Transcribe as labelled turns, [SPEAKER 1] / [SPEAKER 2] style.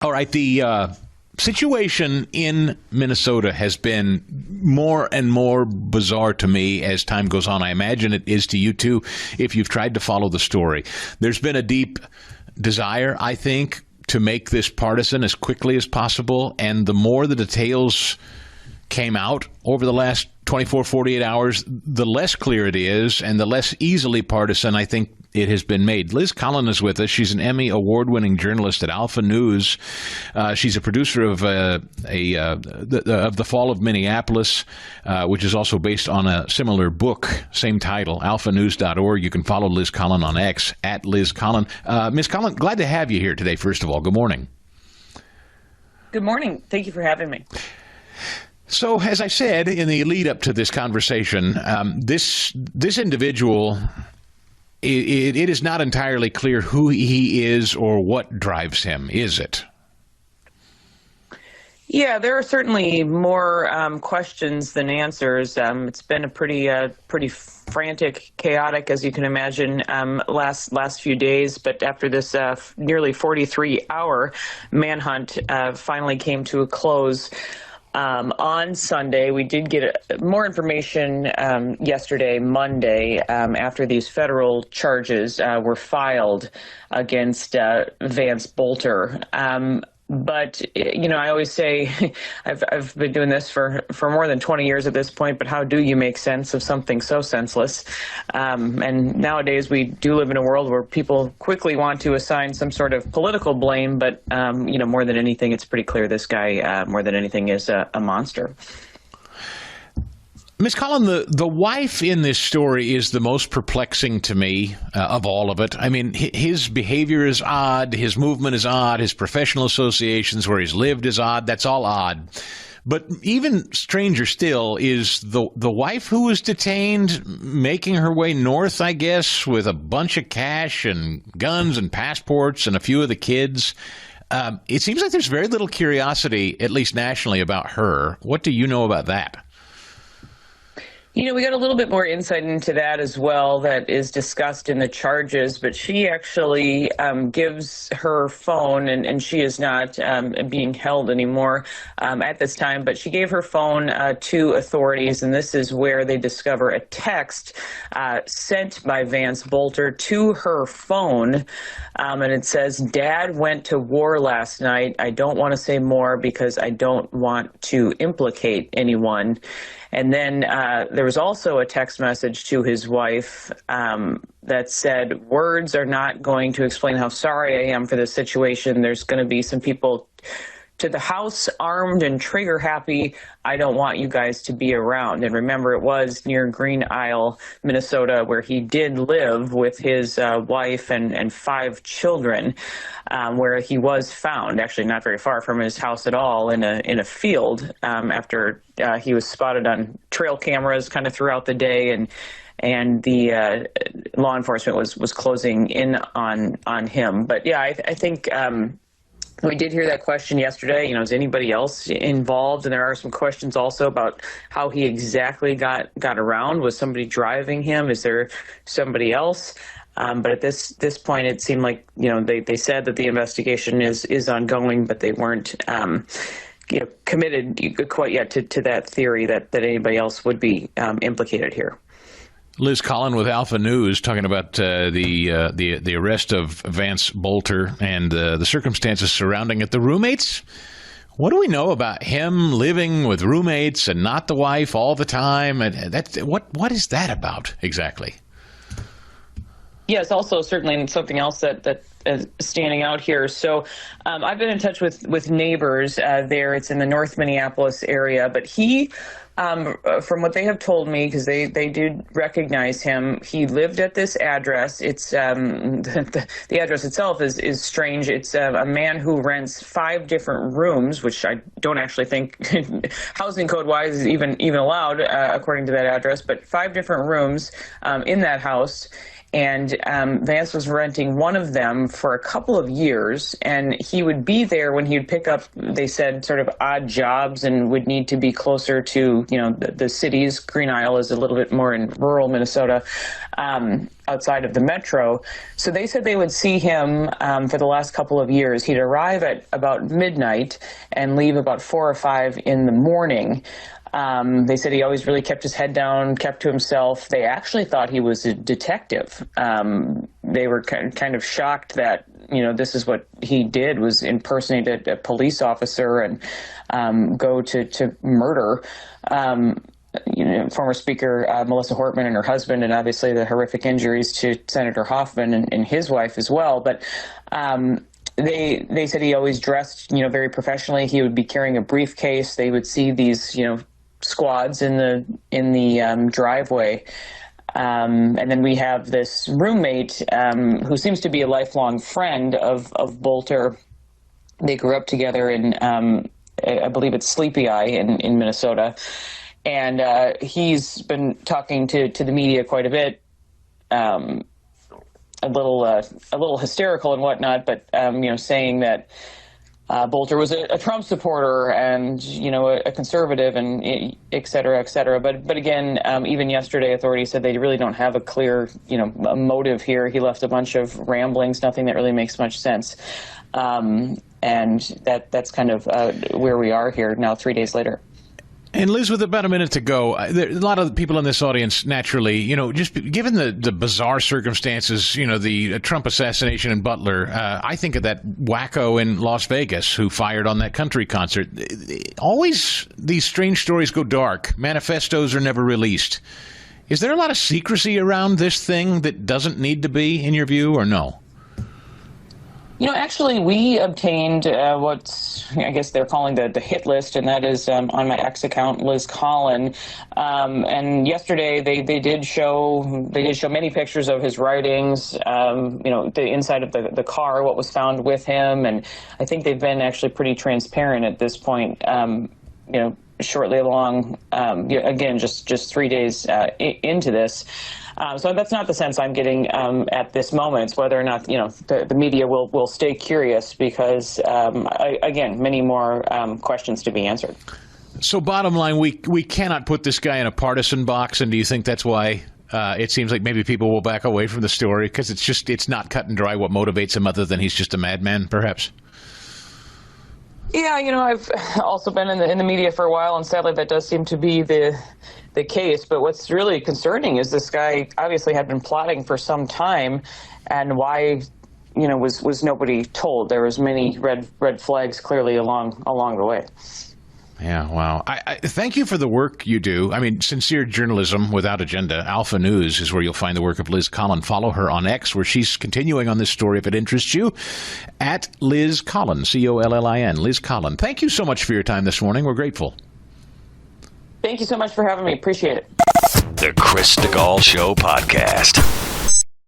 [SPEAKER 1] All right, the situation in Minnesota has been more and more bizarre to me as time goes on. I imagine it is to you too, if you've tried to follow the story. There's been a deep desire, I think, to make this partisan as quickly as possible, and the more the details came out over the last 24, 48 hours, the less clear it is and the less easily partisan I think it has been made. Liz Collin is with us. She's an Emmy award-winning journalist at Alpha News. She's a producer of The Fall of Minneapolis, which is also based on a similar book, same title, alphanews.org. You can follow Liz Collin on X, at Liz Collin. Ms. Collin, glad to have you here today, first of all. Good morning.
[SPEAKER 2] Good morning. Thank you for having me.
[SPEAKER 1] So, as I said in the lead up to this conversation, this individual, it is not entirely clear who he is or what drives him, is it?
[SPEAKER 2] Yeah, there are certainly more questions than answers. It's been a pretty frantic, chaotic, as you can imagine, last few days. But after this nearly 43-hour manhunt finally came to a close. On Sunday, we did get more information yesterday, Monday, after these federal charges were filed against Vance Boulter. But, you know, I always say I've been doing this for more than 20 years at this point, but how do you make sense of something so senseless? And nowadays we do live in a world where people quickly want to assign some sort of political blame, but, you know, more than anything, it's pretty clear this guy, more than anything, is a monster.
[SPEAKER 1] Ms. Collin, the wife in this story is the most perplexing to me of all of it. I mean, his behavior is odd, his movement is odd, his professional associations where he's lived is odd. That's all odd. But even stranger still is the wife who was detained making her way north, I guess, with a bunch of cash and guns and passports and a few of the kids. It seems like there's very little curiosity, at least nationally, about her. What do you know about that?
[SPEAKER 2] You know, we got a little bit more insight into that as well that is discussed in the charges, but she actually gives her phone, and she is not being held anymore at this time, but she gave her phone to authorities, and this is where they discover a text sent by Vance Boulter to her phone, and it says, "Dad went to war last night. I don't want to say more because I don't want to implicate anyone." And then there was also a text message to his wife that said, "Words are not going to explain how sorry I am for this situation. There's going to be some people to the house armed and trigger happy. I don't want you guys to be around." And remember, it was near Green Isle, Minnesota, where he did live with his wife and 5 children, where he was found, actually not very far from his house at all, in a field after he was spotted on trail cameras kind of throughout the day, and the law enforcement was closing in on him. But yeah, I think we did hear that question yesterday. You know, is anybody else involved? And there are some questions also about how he exactly got around. Was somebody driving him? Is there somebody else? But at this point, it seemed like, you know, they said that the investigation is ongoing, but they weren't committed quite yet to that theory that anybody else would be implicated here.
[SPEAKER 1] Liz Collin with Alpha News talking about the arrest of Vance Boulter and the circumstances surrounding it. The roommates, what do we know about him living with roommates and not the wife all the time? And what is that about exactly?
[SPEAKER 2] Yes, also certainly something else that is standing out here. So I've been in touch with neighbors there. It's in the North Minneapolis area, but he, from what they have told me, because they did recognize him, he lived at this address. It's the address itself is strange. It's a man who rents 5 different rooms, which I don't actually think housing code wise is even allowed according to that address, but 5 different rooms in that house. And Vance was renting one of them for a couple of years, and he would be there when he would pick up, they said, sort of odd jobs and would need to be closer to, the cities. Green Isle is a little bit more in rural Minnesota, outside of the metro. So they said they would see him for the last couple of years. He'd arrive at about midnight and leave about 4 or 5 in the morning. They said he always really kept his head down, kept to himself. They actually thought he was a detective. They were kind of shocked that, this is what he did, was impersonate a police officer and go to murder. Former Speaker Melissa Hortman and her husband, and obviously the horrific injuries to Senator Hoffman and his wife as well. But they said he always dressed, very professionally. He would be carrying a briefcase. They would see these, squads in the driveway. And then we have this roommate who seems to be a lifelong friend of Boulter. They grew up together in, I believe it's Sleepy Eye in Minnesota. And he's been talking to the media quite a bit, a little hysterical and whatnot, but saying that Boulter was a Trump supporter and a conservative and et cetera, et cetera. But again, even yesterday, authorities said they really don't have a clear a motive here. He left a bunch of ramblings, nothing that really makes much sense, and that's kind of where we are here now, 3 days later.
[SPEAKER 1] And Liz, with about a minute to go, there are a lot of people in this audience, naturally, just given the bizarre circumstances, the Trump assassination in Butler, I think of that wacko in Las Vegas who fired on that country concert. Always these strange stories go dark. Manifestos are never released. Is there a lot of secrecy around this thing that doesn't need to be, in your view, or no?
[SPEAKER 2] Actually, we obtained what I guess they're calling the hit list, and that is on my ex account, Liz Collin. And yesterday they did show many pictures of his writings, the inside of the car, what was found with him, and I think they've been actually pretty transparent at this point. Shortly along, again, just 3 days into this. So that's not the sense I'm getting at this moment. It's whether or not the media will stay curious because, again, many more questions to be answered.
[SPEAKER 1] So bottom line, we cannot put this guy in a partisan box, and do you think that's why it seems like maybe people will back away from the story because it's not cut and dry what motivates him other than he's just a madman, perhaps?
[SPEAKER 2] Yeah, I've also been in the media for a while, and sadly that does seem to be the case. But what's really concerning is this guy obviously had been plotting for some time, and why, was nobody told? There was many red flags clearly along the way.
[SPEAKER 1] Yeah, wow. I thank you for the work you do. I mean, sincere journalism without agenda. Alpha News is where you'll find the work of Liz Collin. Follow her on X, where she's continuing on this story if it interests you, at Liz Collin, Collin, Liz Collin. Thank you so much for your time this morning. We're grateful.
[SPEAKER 2] Thank you so much for having me. Appreciate it.
[SPEAKER 3] The Chris Stigall Show podcast.